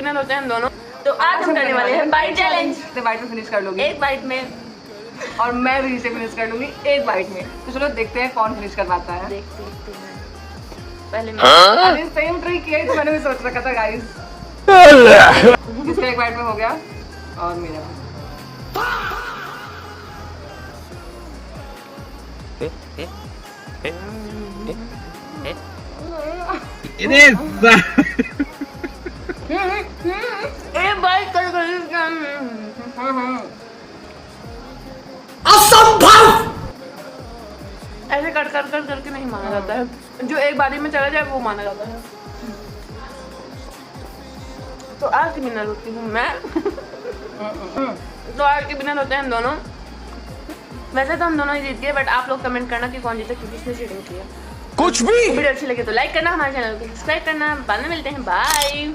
Winner होते हैं हम दोनों। तो आज हम करने वाले हैं बाइट चैलेंज। तो बाइट में फिनिश कर लोगी एक बाइट में, और मैं भी इसे फिनिश कर लूंगी एक बाइट में। तो चलो देखते हैं कौन फिनिश कर पाता है। देखते हैं। पहले मैं अरे सेम ट्रिक किया तो मैंने भी सोच रखा था गाइस। इसका एक बाइट में हो गया और मेरा एक बाइट कर ऐसे कट कर कर करके नहीं माना जाता है। जो एक बारी में चला जाए वो माना जाता है। तो आज की विनर होती हूँ मैं। तो आज के विनर होते हैं हम दोनों। वैसे तो हम दोनों ही जीत गए, बट आप लोग कमेंट करना कि कौन जीता, क्योंकि इसने चीटिंग की है। कुछ भी वीडियो अच्छी लगे तो लाइक करना, हमारे चैनल को सब्सक्राइब करना। बाद में मिलते हैं, बाय।